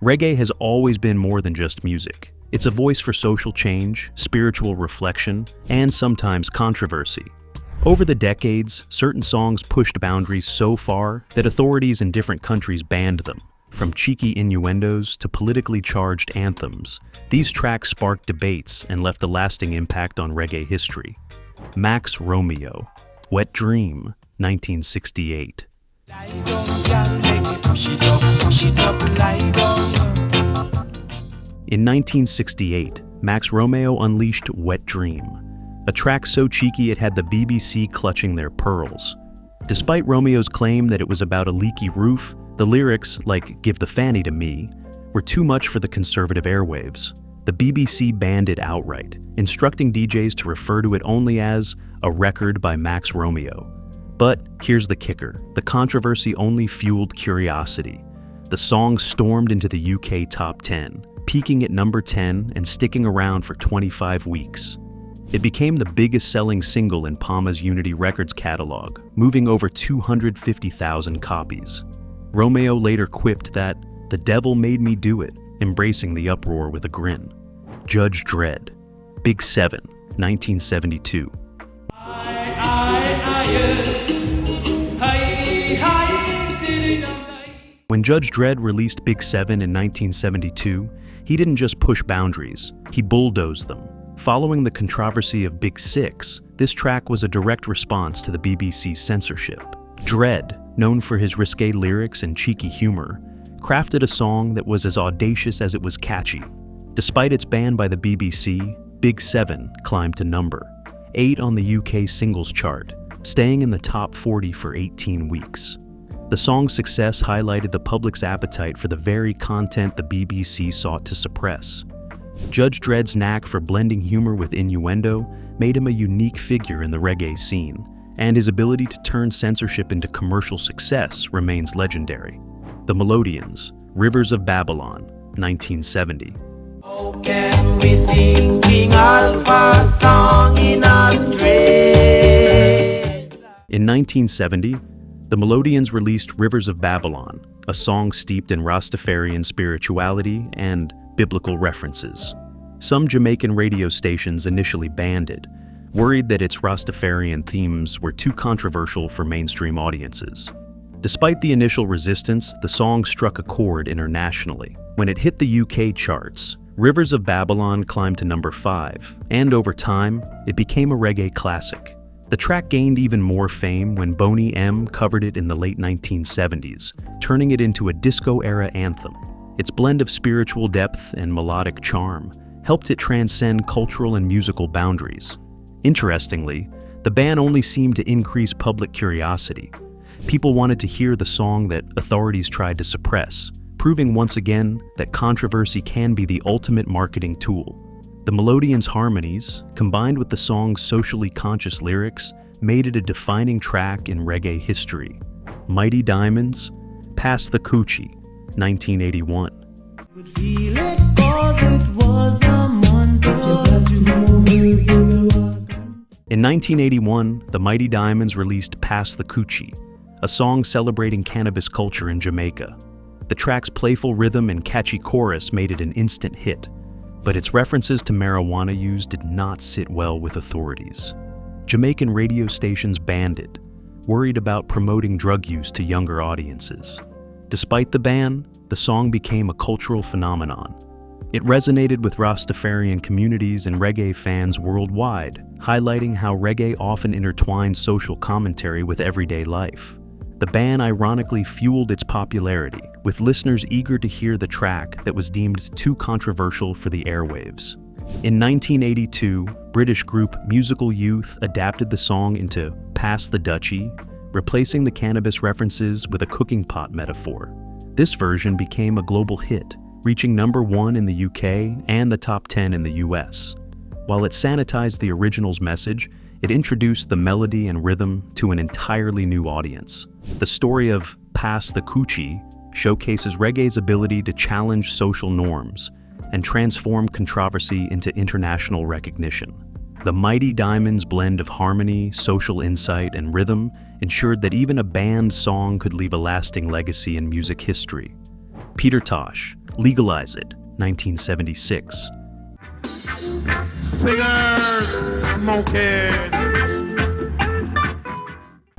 Reggae has always been more than just music. It's a voice for social change, spiritual reflection, and sometimes controversy. Over the decades, certain songs pushed boundaries so far that authorities in different countries banned them. From cheeky innuendos to politically charged anthems, these tracks sparked debates and left a lasting impact on reggae history. Max Romeo, Wet Dream, 1968. In 1968, Max Romeo unleashed Wet Dream, a track so cheeky it had the BBC clutching their pearls. Despite Romeo's claim that it was about a leaky roof, the lyrics, like "Give the Fanny to Me," were too much for the conservative airwaves. The BBC banned it outright, instructing DJs to refer to it only as a record by Max Romeo. But here's the kicker: the controversy only fueled curiosity. The song stormed into the UK top 10, peaking at number 10 and sticking around for 25 weeks. It became the biggest selling single in Palma's Unity Records catalog, moving over 250,000 copies. Romeo later quipped that, "The devil made me do it," embracing the uproar with a grin. Judge Dredd, Big 7, 1972. When Judge Dredd released Big 7 in 1972, he didn't just push boundaries, he bulldozed them. Following the controversy of Big 6, this track was a direct response to the BBC's censorship. Dredd, known for his risque lyrics and cheeky humor, crafted a song that was as audacious as it was catchy. Despite its ban by the BBC, Big 7 climbed to number 8 on the UK singles chart, staying in the top 40 for 18 weeks. The song's success highlighted the public's appetite for the very content the BBC sought to suppress. Judge Dredd's knack for blending humor with innuendo made him a unique figure in the reggae scene, and his ability to turn censorship into commercial success remains legendary. The Melodians, Rivers of Babylon, 1970. How can we sing King Alpha's song in a strange? In 1970, the Melodians released Rivers of Babylon, a song steeped in Rastafarian spirituality and biblical references. Some Jamaican radio stations initially banned it, worried that its Rastafarian themes were too controversial for mainstream audiences. Despite the initial resistance, the song struck a chord internationally. When it hit the UK charts, Rivers of Babylon climbed to number 5, and over time, it became a reggae classic. The track gained even more fame when Boney M covered it in the late 1970s, turning it into a disco-era anthem. Its blend of spiritual depth and melodic charm helped it transcend cultural and musical boundaries. Interestingly, the ban only seemed to increase public curiosity. People wanted to hear the song that authorities tried to suppress, proving once again that controversy can be the ultimate marketing tool. The Melodians' harmonies, combined with the song's socially conscious lyrics, made it a defining track in reggae history. Mighty Diamonds, Pass the Coochie, 1981. In 1981, the Mighty Diamonds released Pass the Coochie, a song celebrating cannabis culture in Jamaica. The track's playful rhythm and catchy chorus made it an instant hit, but its references to marijuana use did not sit well with authorities. Jamaican radio stations banned it, worried about promoting drug use to younger audiences. Despite the ban, the song became a cultural phenomenon. It resonated with Rastafarian communities and reggae fans worldwide, highlighting how reggae often intertwines social commentary with everyday life. The ban ironically fueled its popularity, with listeners eager to hear the track that was deemed too controversial for the airwaves. In 1982, British group Musical Youth adapted the song into Pass the Dutchie, replacing the cannabis references with a cooking pot metaphor. This version became a global hit, reaching number 1 in the UK and the top 10 in the US. While it sanitized the original's message, it introduced the melody and rhythm to an entirely new audience. The story of Pass the Coochie showcases reggae's ability to challenge social norms and transform controversy into international recognition. The Mighty Diamonds' blend of harmony, social insight, and rhythm ensured that even a banned song could leave a lasting legacy in music history. Peter Tosh, Legalize It, 1976. Singers, smoke it.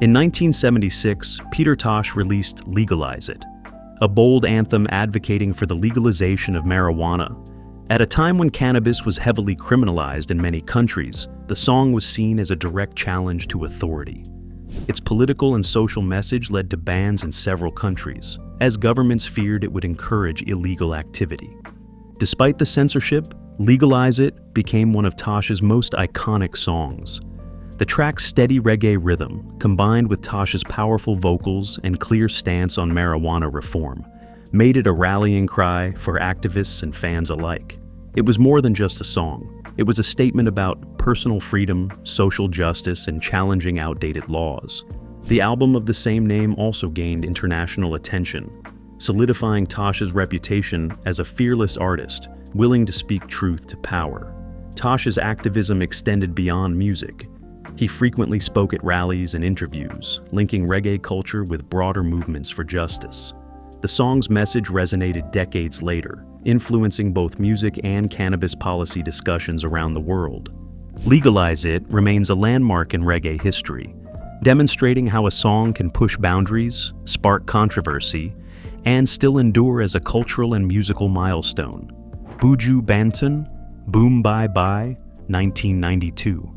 In 1976, Peter Tosh released Legalize It, a bold anthem advocating for the legalization of marijuana. At a time when cannabis was heavily criminalized in many countries, the song was seen as a direct challenge to authority. Its political and social message led to bans in several countries, as governments feared it would encourage illegal activity. Despite the censorship, Legalize It became one of Tosh's most iconic songs. The track's steady reggae rhythm, combined with Tosh's powerful vocals and clear stance on marijuana reform, made it a rallying cry for activists and fans alike. It was more than just a song. It was a statement about personal freedom, social justice, and challenging outdated laws. The album of the same name also gained international attention, solidifying Tosh's reputation as a fearless artist, willing to speak truth to power. Tosh's activism extended beyond music. He frequently spoke at rallies and interviews, linking reggae culture with broader movements for justice. The song's message resonated decades later, influencing both music and cannabis policy discussions around the world. Legalize It remains a landmark in reggae history, demonstrating how a song can push boundaries, spark controversy, and still endure as a cultural and musical milestone. Buju Banton, Boom Bye Bye, 1992.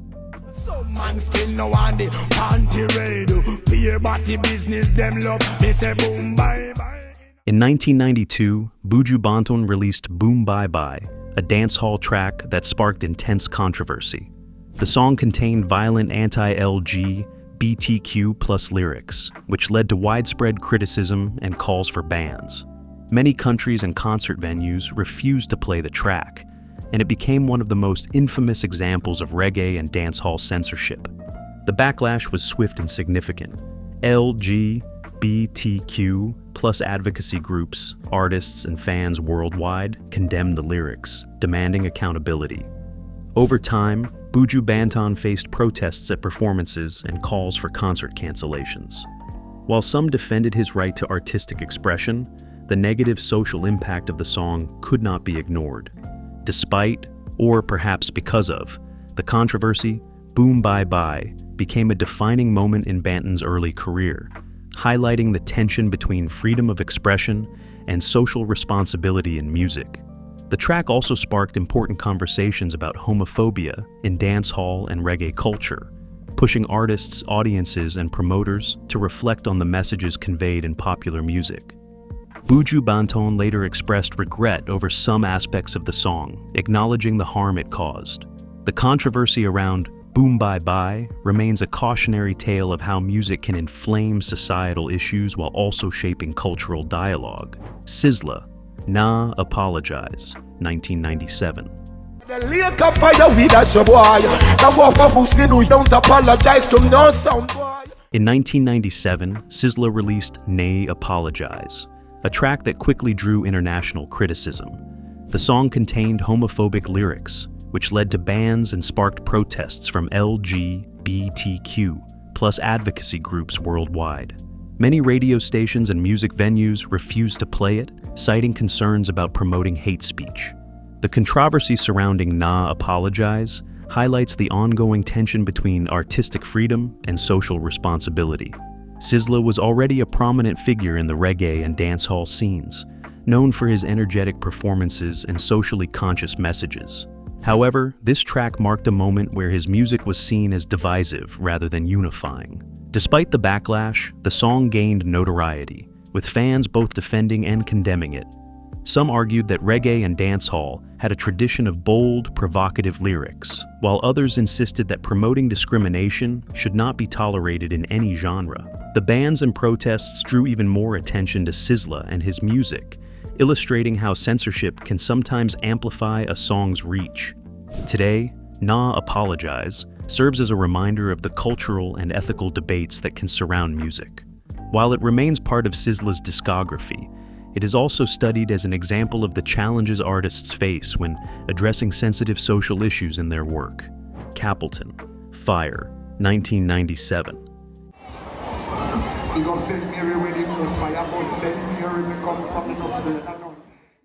Some man still no want the panty raid. Peer body business, them love me say boom bye bye. In 1992, Buju Banton released Boom Bye Bye, a dancehall track that sparked intense controversy. The song contained violent anti-LGBTQ+ lyrics, which led to widespread criticism and calls for bans. Many countries and concert venues refused to play the track, and it became one of the most infamous examples of reggae and dancehall censorship. The backlash was swift and significant. LGBTQ+ advocacy groups, artists, and fans worldwide condemned the lyrics, demanding accountability. Over time, Buju Banton faced protests at performances and calls for concert cancellations. While some defended his right to artistic expression, the negative social impact of the song could not be ignored. Despite, or perhaps because of, the controversy, Boom Bye Bye became a defining moment in Banton's early career, highlighting the tension between freedom of expression and social responsibility in music. The track also sparked important conversations about homophobia in dancehall and reggae culture, pushing artists, audiences, and promoters to reflect on the messages conveyed in popular music. Buju Banton later expressed regret over some aspects of the song, acknowledging the harm it caused. The controversy around Boom Bye Bye remains a cautionary tale of how music can inflame societal issues while also shaping cultural dialogue. Sizzla, Nah Apologize, 1997. The lake of fire with us, boy. The walk of Muslim who don't apologize to no sound boy. In 1997, Sizzla released Nay Apologize, a track that quickly drew international criticism. The song contained homophobic lyrics, which led to bans and sparked protests from LGBTQ+ advocacy groups worldwide. Many radio stations and music venues refused to play it, citing concerns about promoting hate speech. The controversy surrounding Nah Apologize highlights the ongoing tension between artistic freedom and social responsibility. Sizzla was already a prominent figure in the reggae and dancehall scenes, known for his energetic performances and socially conscious messages. However, this track marked a moment where his music was seen as divisive rather than unifying. Despite the backlash, the song gained notoriety, with fans both defending and condemning it. Some argued that reggae and dancehall had a tradition of bold, provocative lyrics, while others insisted that promoting discrimination should not be tolerated in any genre. The bans and protests drew even more attention to Sizzla and his music, illustrating how censorship can sometimes amplify a song's reach. Today, Nah Apologize serves as a reminder of the cultural and ethical debates that can surround music. While it remains part of Sizzla's discography, it is also studied as an example of the challenges artists face when addressing sensitive social issues in their work. Capleton, Fire, 1997. He got St. Mary wedding, was fire, but St. Mary come from the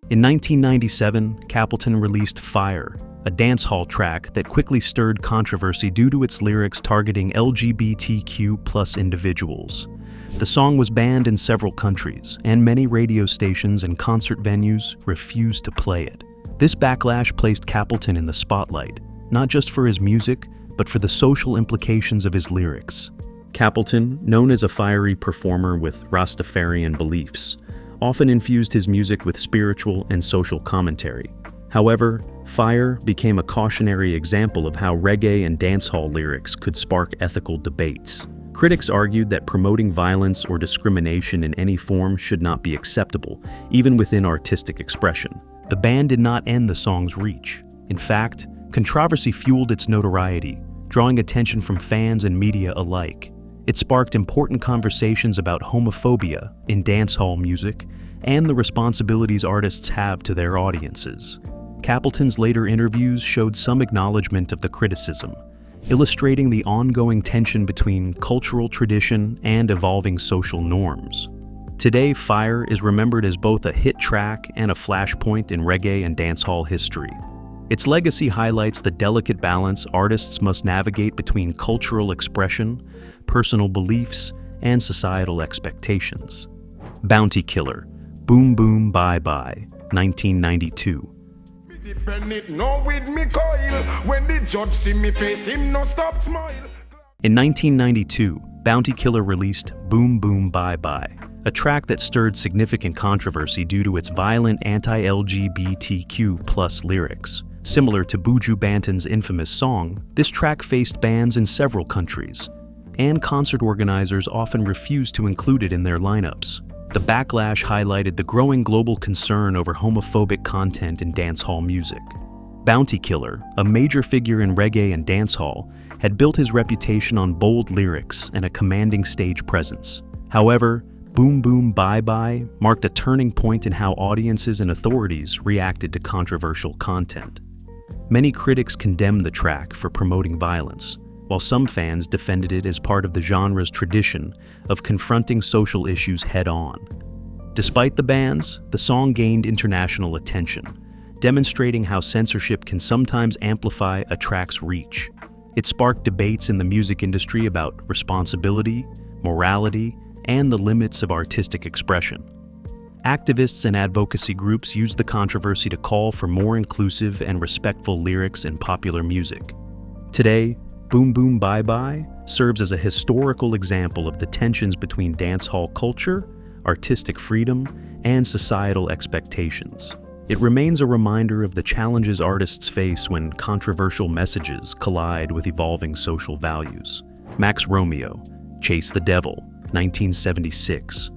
In 1997, Capleton released Fire, a dancehall track that quickly stirred controversy due to its lyrics targeting LGBTQ+ individuals. The song was banned in several countries, and many radio stations and concert venues refused to play it. This backlash placed Capleton in the spotlight, not just for his music, but for the social implications of his lyrics. Capleton, known as a fiery performer with Rastafarian beliefs, often infused his music with spiritual and social commentary. However, Fire became a cautionary example of how reggae and dancehall lyrics could spark ethical debates. Critics argued that promoting violence or discrimination in any form should not be acceptable, even within artistic expression. The ban did not end the song's reach. In fact, controversy fueled its notoriety, drawing attention from fans and media alike. It sparked important conversations about homophobia in dancehall music and the responsibilities artists have to their audiences. Capleton's later interviews showed some acknowledgement of the criticism, illustrating the ongoing tension between cultural tradition and evolving social norms. Today, Fire is remembered as both a hit track and a flashpoint in reggae and dancehall history. Its legacy highlights the delicate balance artists must navigate between cultural expression, personal beliefs, and societal expectations. Bounty Killer, Boom Boom Bye Bye, 1992. In 1992, Bounty Killer released Boom Boom Bye Bye, a track that stirred significant controversy due to its violent anti-LGBTQ+ lyrics. Similar to Buju Banton's infamous song, this track faced bans in several countries, and concert organizers often refused to include it in their lineups. The backlash highlighted the growing global concern over homophobic content in dancehall music. Bounty Killer, a major figure in reggae and dancehall, had built his reputation on bold lyrics and a commanding stage presence. However, Boom Boom Bye Bye marked a turning point in how audiences and authorities reacted to controversial content. Many critics condemned the track for promoting violence, while some fans defended it as part of the genre's tradition of confronting social issues head-on. Despite the bans, the song gained international attention, demonstrating how censorship can sometimes amplify a track's reach. It sparked debates in the music industry about responsibility, morality, and the limits of artistic expression. Activists and advocacy groups used the controversy to call for more inclusive and respectful lyrics in popular music. Today, Boom Boom Bye Bye serves as a historical example of the tensions between dancehall culture, artistic freedom, and societal expectations. It remains a reminder of the challenges artists face when controversial messages collide with evolving social values. Max Romeo, Chase the Devil, 1976.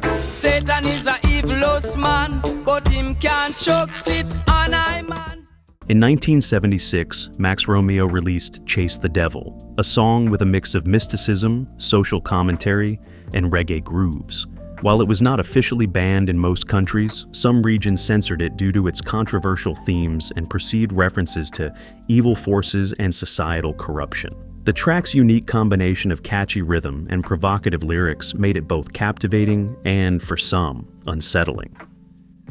Satan is a evilous man, but him can't choke sit on I man. In 1976, Max Romeo released Chase the Devil, a song with a mix of mysticism, social commentary, and reggae grooves. While it was not officially banned in most countries, some regions censored it due to its controversial themes and perceived references to evil forces and societal corruption. The track's unique combination of catchy rhythm and provocative lyrics made it both captivating and, for some, unsettling.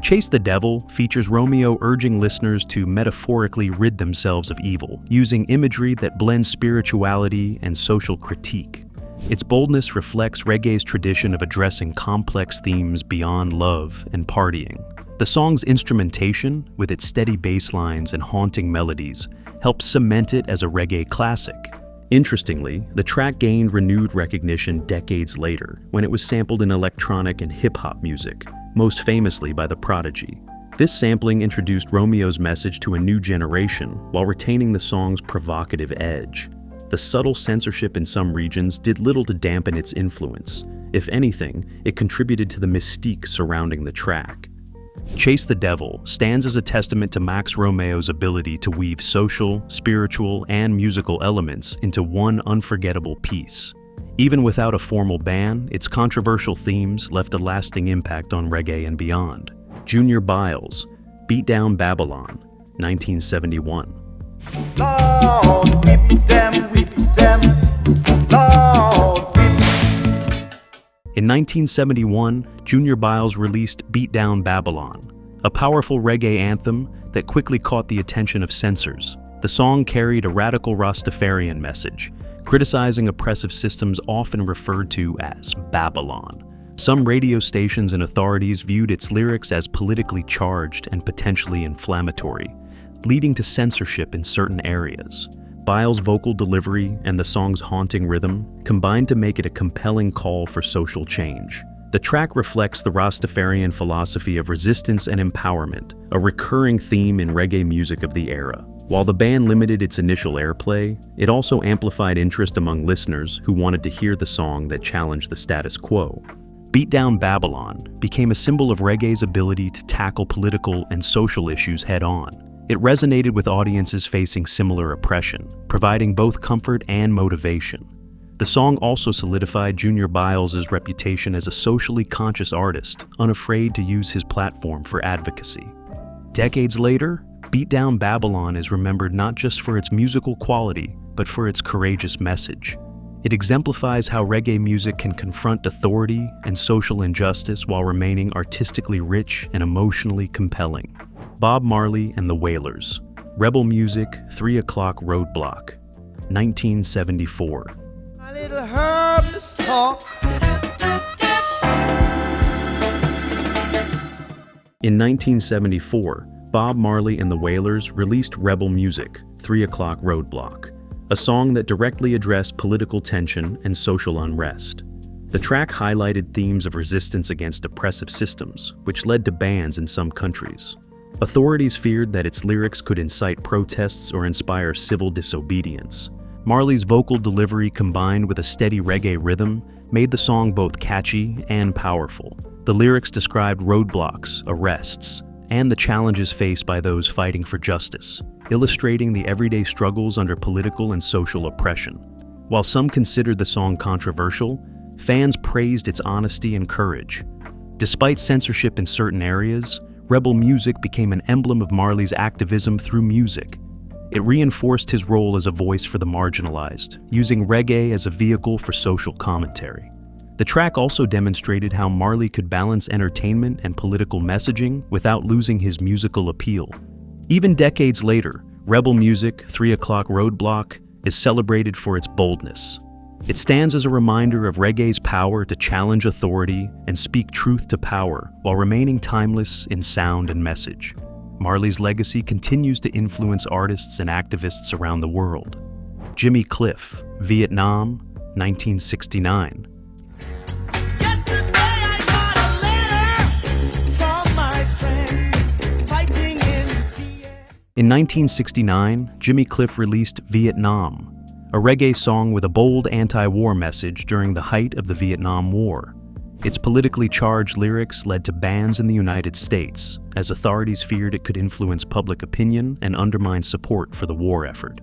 Chase the Devil features Romeo urging listeners to metaphorically rid themselves of evil, using imagery that blends spirituality and social critique. Its boldness reflects reggae's tradition of addressing complex themes beyond love and partying. The song's instrumentation, with its steady bass lines and haunting melodies, helps cement it as a reggae classic. Interestingly, the track gained renewed recognition decades later, when it was sampled in electronic and hip-hop music, most famously by The Prodigy. This sampling introduced Romeo's message to a new generation while retaining the song's provocative edge. The subtle censorship in some regions did little to dampen its influence. If anything, it contributed to the mystique surrounding the track. Chase the Devil stands as a testament to Max Romeo's ability to weave social, spiritual, and musical elements into one unforgettable piece. Even without a formal ban, its controversial themes left a lasting impact on reggae and beyond. Junior Biles, Beat Down Babylon, 1971. Lord, whip them, Lord, whip. In 1971, Junior Biles released Beat Down Babylon, a powerful reggae anthem that quickly caught the attention of censors. The song carried a radical Rastafarian message, criticizing oppressive systems often referred to as Babylon. Some radio stations and authorities viewed its lyrics as politically charged and potentially inflammatory, leading to censorship in certain areas. Biles' vocal delivery and the song's haunting rhythm combined to make it a compelling call for social change. The track reflects the Rastafarian philosophy of resistance and empowerment, a recurring theme in reggae music of the era. While the band limited its initial airplay, it also amplified interest among listeners who wanted to hear the song that challenged the status quo. Beat Down Babylon became a symbol of reggae's ability to tackle political and social issues head-on. It resonated with audiences facing similar oppression, providing both comfort and motivation. The song also solidified Junior Biles' reputation as a socially conscious artist, unafraid to use his platform for advocacy. Decades later, Beat Down Babylon is remembered not just for its musical quality, but for its courageous message. It exemplifies how reggae music can confront authority and social injustice while remaining artistically rich and emotionally compelling. Bob Marley and the Wailers, Rebel Music, 3 O'Clock Roadblock, 1974. A little herb talk. In 1974, Bob Marley and the Wailers released Rebel Music, 3 O'Clock Roadblock, a song that directly addressed political tension and social unrest. The track highlighted themes of resistance against oppressive systems, which led to bans in some countries. Authorities feared that its lyrics could incite protests or inspire civil disobedience. Marley's vocal delivery combined with a steady reggae rhythm made the song both catchy and powerful. The lyrics described roadblocks, arrests, and the challenges faced by those fighting for justice, illustrating the everyday struggles under political and social oppression. While some considered the song controversial, fans praised its honesty and courage. Despite censorship in certain areas, Rebel Music became an emblem of Marley's activism through music. It reinforced his role as a voice for the marginalized, using reggae as a vehicle for social commentary. The track also demonstrated how Marley could balance entertainment and political messaging without losing his musical appeal. Even decades later, Rebel Music, 3 O'Clock Roadblock, is celebrated for its boldness. It stands as a reminder of reggae's power to challenge authority and speak truth to power while remaining timeless in sound and message. Marley's legacy continues to influence artists and activists around the world. Jimmy Cliff, Vietnam, 1969. In 1969, Jimmy Cliff released Vietnam, a reggae song with a bold anti-war message during the height of the Vietnam War. Its politically charged lyrics led to bans in the United States, as authorities feared it could influence public opinion and undermine support for the war effort.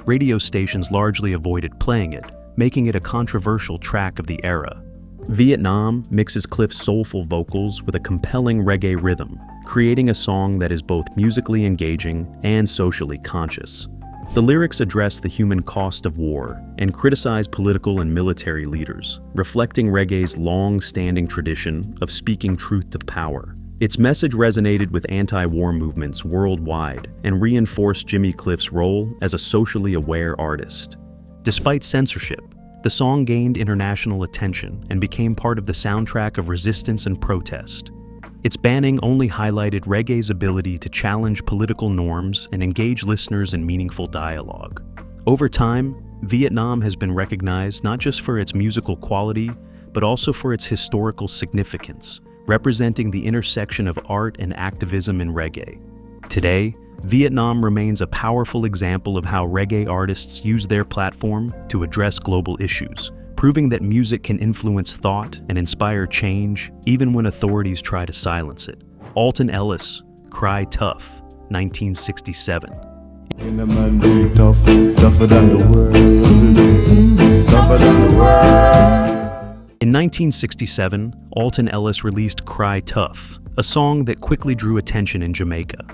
Radio stations largely avoided playing it, making it a controversial track of the era. Vietnam mixes Cliff's soulful vocals with a compelling reggae rhythm, creating a song that is both musically engaging and socially conscious. The lyrics address the human cost of war and criticize political and military leaders, reflecting reggae's long-standing tradition of speaking truth to power. Its message resonated with anti-war movements worldwide and reinforced Jimmy Cliff's role as a socially aware artist. Despite censorship, the song gained international attention and became part of the soundtrack of resistance and protest. Its banning only highlighted reggae's ability to challenge political norms and engage listeners in meaningful dialogue. Over time, Vietnam has been recognized not just for its musical quality, but also for its historical significance, representing the intersection of art and activism in reggae. Today, Vietnam remains a powerful example of how reggae artists use their platform to address global issues, proving that music can influence thought and inspire change even when authorities try to silence it. Alton Ellis, Cry Tough, 1967. In the Monday, tough, tougher than the world, tougher than the world. In 1967, Alton Ellis released Cry Tough, a song that quickly drew attention in Jamaica.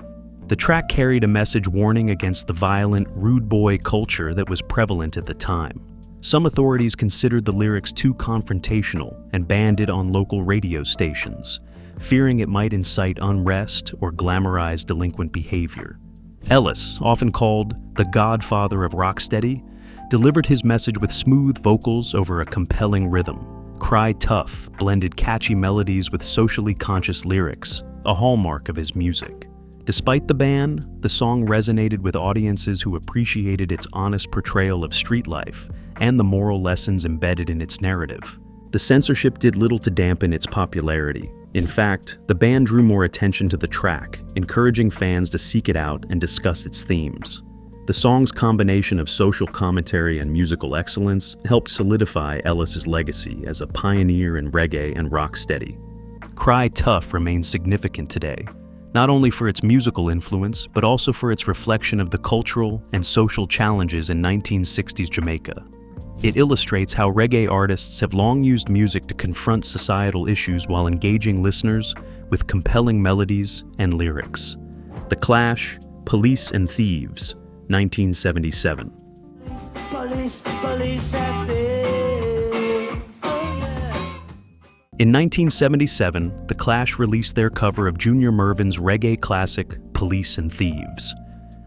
The track carried a message warning against the violent, rude boy culture that was prevalent at the time. Some authorities considered the lyrics too confrontational and banned it on local radio stations, fearing it might incite unrest or glamorize delinquent behavior. Ellis, often called the godfather of rocksteady, delivered his message with smooth vocals over a compelling rhythm. Cry Tough blended catchy melodies with socially conscious lyrics, a hallmark of his music. Despite the ban, the song resonated with audiences who appreciated its honest portrayal of street life and the moral lessons embedded in its narrative. The censorship did little to dampen its popularity. In fact, the ban drew more attention to the track, encouraging fans to seek it out and discuss its themes. The song's combination of social commentary and musical excellence helped solidify Ellis's legacy as a pioneer in reggae and rocksteady. Cry Tough remains significant today, not only for its musical influence, but also for its reflection of the cultural and social challenges in 1960s Jamaica. It illustrates how reggae artists have long used music to confront societal issues while engaging listeners with compelling melodies and lyrics. The Clash, Police and Thieves, 1977. Police and thieves. Oh, yeah. In 1977, The Clash released their cover of Junior Murvin's reggae classic, Police and Thieves.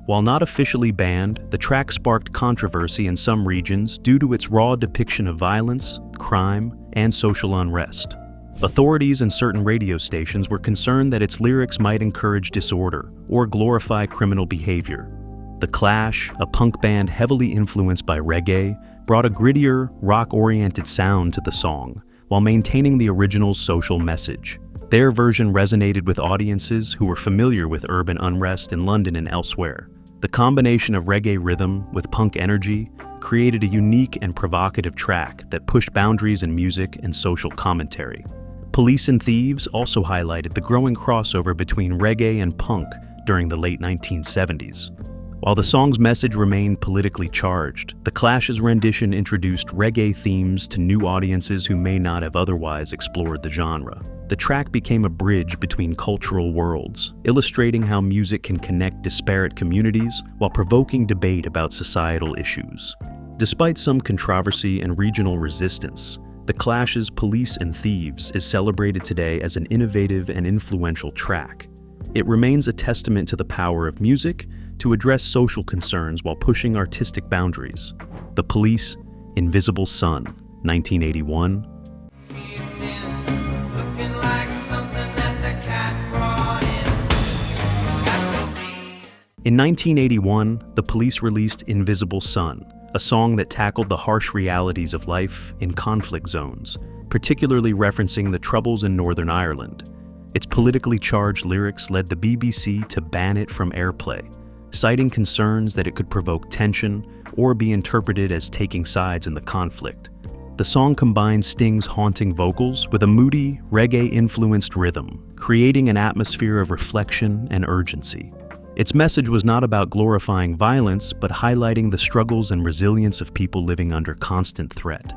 While not officially banned, the track sparked controversy in some regions due to its raw depiction of violence, crime, and social unrest. Authorities and certain radio stations were concerned that its lyrics might encourage disorder or glorify criminal behavior. The Clash, a punk band heavily influenced by reggae, brought a grittier, rock-oriented sound to the song, while maintaining the original's social message. Their version resonated with audiences who were familiar with urban unrest in London and elsewhere. The combination of reggae rhythm with punk energy created a unique and provocative track that pushed boundaries in music and social commentary. Police and Thieves also highlighted the growing crossover between reggae and punk during the late 1970s. While the song's message remained politically charged, The Clash's rendition introduced reggae themes to new audiences who may not have otherwise explored the genre. The track became a bridge between cultural worlds, illustrating how music can connect disparate communities while provoking debate about societal issues. Despite some controversy and regional resistance, The Clash's Police and Thieves is celebrated today as an innovative and influential track. It remains a testament to the power of music to address social concerns while pushing artistic boundaries. The Police, Invisible Sun, 1981. In 1981, The Police released Invisible Sun, a song that tackled the harsh realities of life in conflict zones, particularly referencing the troubles in Northern Ireland. Its politically charged lyrics led the BBC to ban it from airplay, citing concerns that it could provoke tension or be interpreted as taking sides in the conflict. The song combines Sting's haunting vocals with a moody, reggae-influenced rhythm, creating an atmosphere of reflection and urgency. Its message was not about glorifying violence, but highlighting the struggles and resilience of people living under constant threat.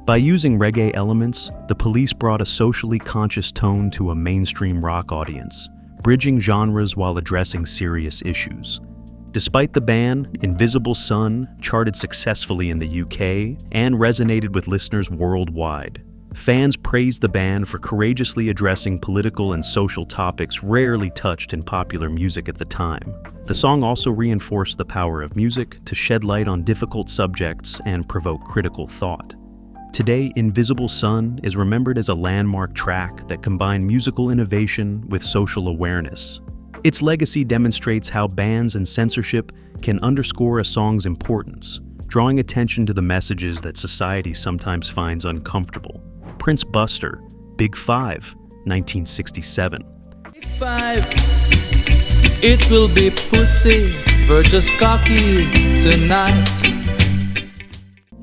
By using reggae elements, The Police brought a socially conscious tone to a mainstream rock audience, bridging genres while addressing serious issues. Despite the ban, Invisible Sun charted successfully in the UK and resonated with listeners worldwide. Fans praised the band for courageously addressing political and social topics rarely touched in popular music at the time. The song also reinforced the power of music to shed light on difficult subjects and provoke critical thought. Today, Invisible Sun is remembered as a landmark track that combined musical innovation with social awareness. Its legacy demonstrates how bans and censorship can underscore a song's importance, drawing attention to the messages that society sometimes finds uncomfortable. Prince Buster, Big Five, 1967. Big Five, it will be pussy versus cocky tonight.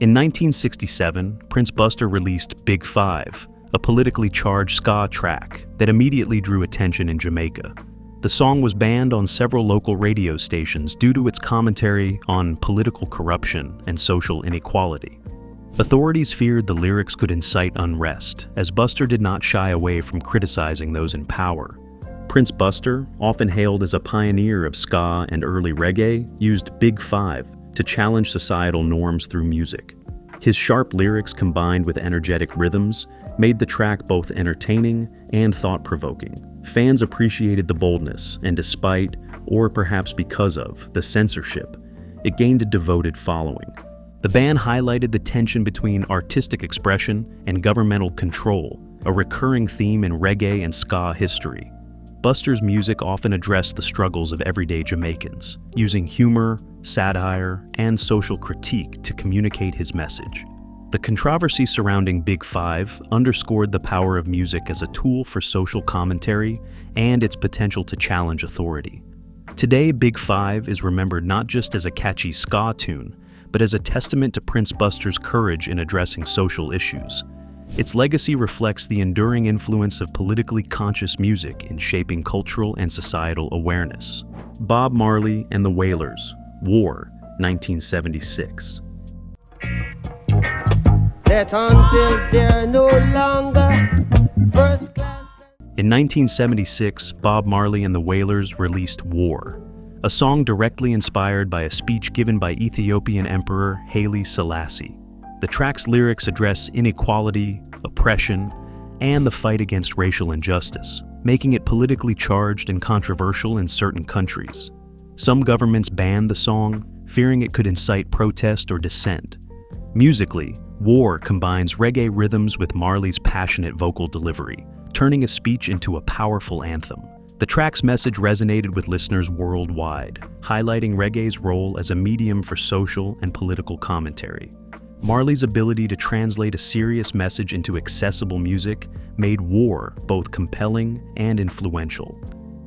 In 1967, Prince Buster released Big Five, a politically charged ska track that immediately drew attention in Jamaica. The song was banned on several local radio stations due to its commentary on political corruption and social inequality. Authorities feared the lyrics could incite unrest, as Buster did not shy away from criticizing those in power. Prince Buster, often hailed as a pioneer of ska and early reggae, used Big Five to challenge societal norms through music. His sharp lyrics combined with energetic rhythms made the track both entertaining and thought-provoking. Fans appreciated the boldness, and despite, or perhaps because of, the censorship, it gained a devoted following. The band highlighted the tension between artistic expression and governmental control, a recurring theme in reggae and ska history. Buster's music often addressed the struggles of everyday Jamaicans, using humor, satire, and social critique to communicate his message. The controversy surrounding Big Five underscored the power of music as a tool for social commentary and its potential to challenge authority. Today, Big Five is remembered not just as a catchy ska tune, but as a testament to Prince Buster's courage in addressing social issues. Its legacy reflects the enduring influence of politically conscious music in shaping cultural and societal awareness. Bob Marley and the Wailers, War, 1976. That until they're no longer first class. In 1976, Bob Marley and the Wailers released War, a song directly inspired by a speech given by Ethiopian Emperor Haile Selassie. The track's lyrics address inequality, oppression, and the fight against racial injustice, making it politically charged and controversial in certain countries. Some governments banned the song, fearing it could incite protest or dissent. Musically, War combines reggae rhythms with Marley's passionate vocal delivery, turning a speech into a powerful anthem. The track's message resonated with listeners worldwide, highlighting reggae's role as a medium for social and political commentary. Marley's ability to translate a serious message into accessible music made War both compelling and influential.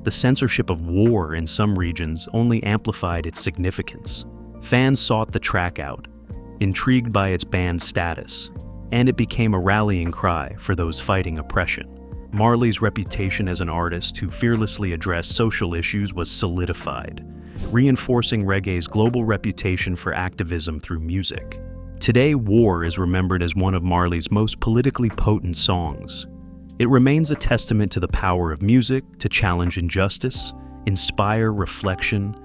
The censorship of War in some regions only amplified its significance. Fans sought the track out, intrigued by its banned status, and it became a rallying cry for those fighting oppression. Marley's reputation as an artist who fearlessly addressed social issues was solidified, reinforcing reggae's global reputation for activism through music. Today, War is remembered as one of Marley's most politically potent songs. It remains a testament to the power of music to challenge injustice, inspire reflection,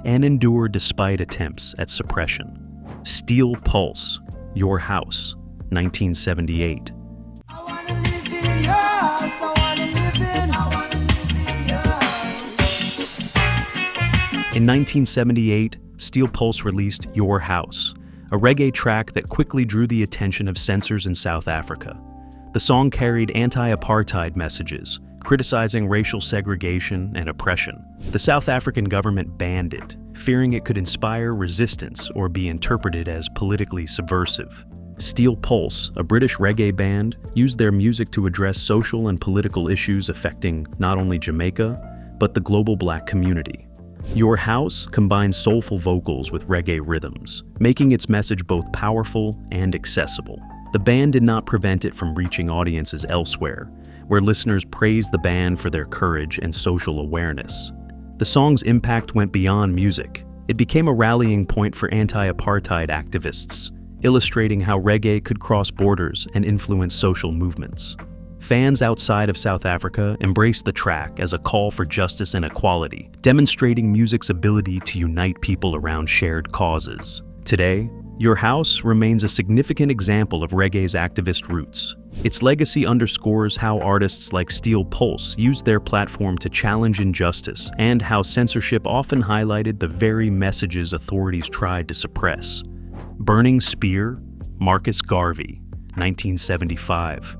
and endure despite attempts at suppression. Steel Pulse, Your House, 1978. In 1978, Steel Pulse released Your House, a reggae track that quickly drew the attention of censors in South Africa. The song carried anti-apartheid messages, criticizing racial segregation and oppression. The South African government banned it, fearing it could inspire resistance or be interpreted as politically subversive. Steel Pulse, a British reggae band, used their music to address social and political issues affecting not only Jamaica, but the global black community. Your House combines soulful vocals with reggae rhythms, making its message both powerful and accessible. The band did not prevent it from reaching audiences elsewhere, where listeners praised the band for their courage and social awareness. The song's impact went beyond music. It became a rallying point for anti-apartheid activists, illustrating how reggae could cross borders and influence social movements. Fans outside of South Africa embraced the track as a call for justice and equality, demonstrating music's ability to unite people around shared causes. Today, Your House remains a significant example of reggae's activist roots. Its legacy underscores how artists like Steel Pulse used their platform to challenge injustice and how censorship often highlighted the very messages authorities tried to suppress. Burning Spear, Marcus Garvey, 1975.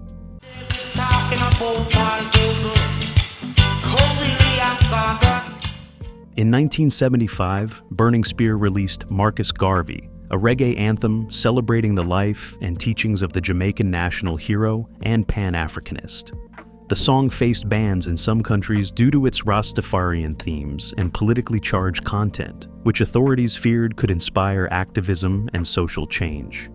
In 1975, Burning Spear released Marcus Garvey, a reggae anthem celebrating the life and teachings of the Jamaican national hero and Pan-Africanist. The song faced bans in some countries due to its Rastafarian themes and politically charged content, which authorities feared could inspire activism and social change.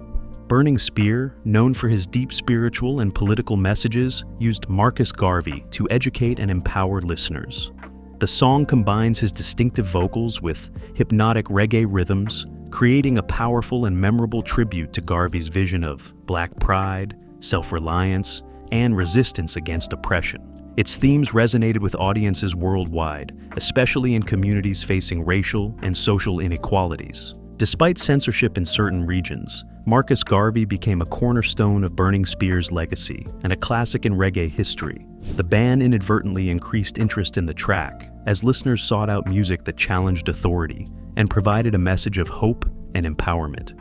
Burning Spear, known for his deep spiritual and political messages, used Marcus Garvey to educate and empower listeners. The song combines his distinctive vocals with hypnotic reggae rhythms, creating a powerful and memorable tribute to Garvey's vision of black pride, self-reliance, and resistance against oppression. Its themes resonated with audiences worldwide, especially in communities facing racial and social inequalities. Despite censorship in certain regions, Marcus Garvey became a cornerstone of Burning Spear's legacy and a classic in reggae history. The ban inadvertently increased interest in the track as listeners sought out music that challenged authority and provided a message of hope and empowerment.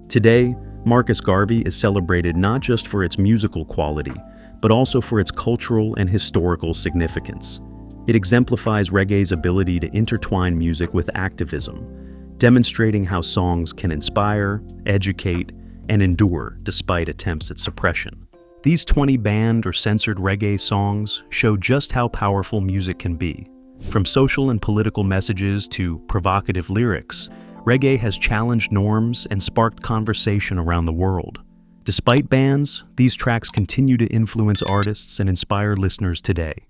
Today, Marcus Garvey is celebrated not just for its musical quality, but also for its cultural and historical significance. It exemplifies reggae's ability to intertwine music with activism, demonstrating how songs can inspire, educate, and endure despite attempts at suppression. These 20 banned or censored reggae songs show just how powerful music can be. From social and political messages to provocative lyrics, reggae has challenged norms and sparked conversation around the world. Despite bans, these tracks continue to influence artists and inspire listeners today.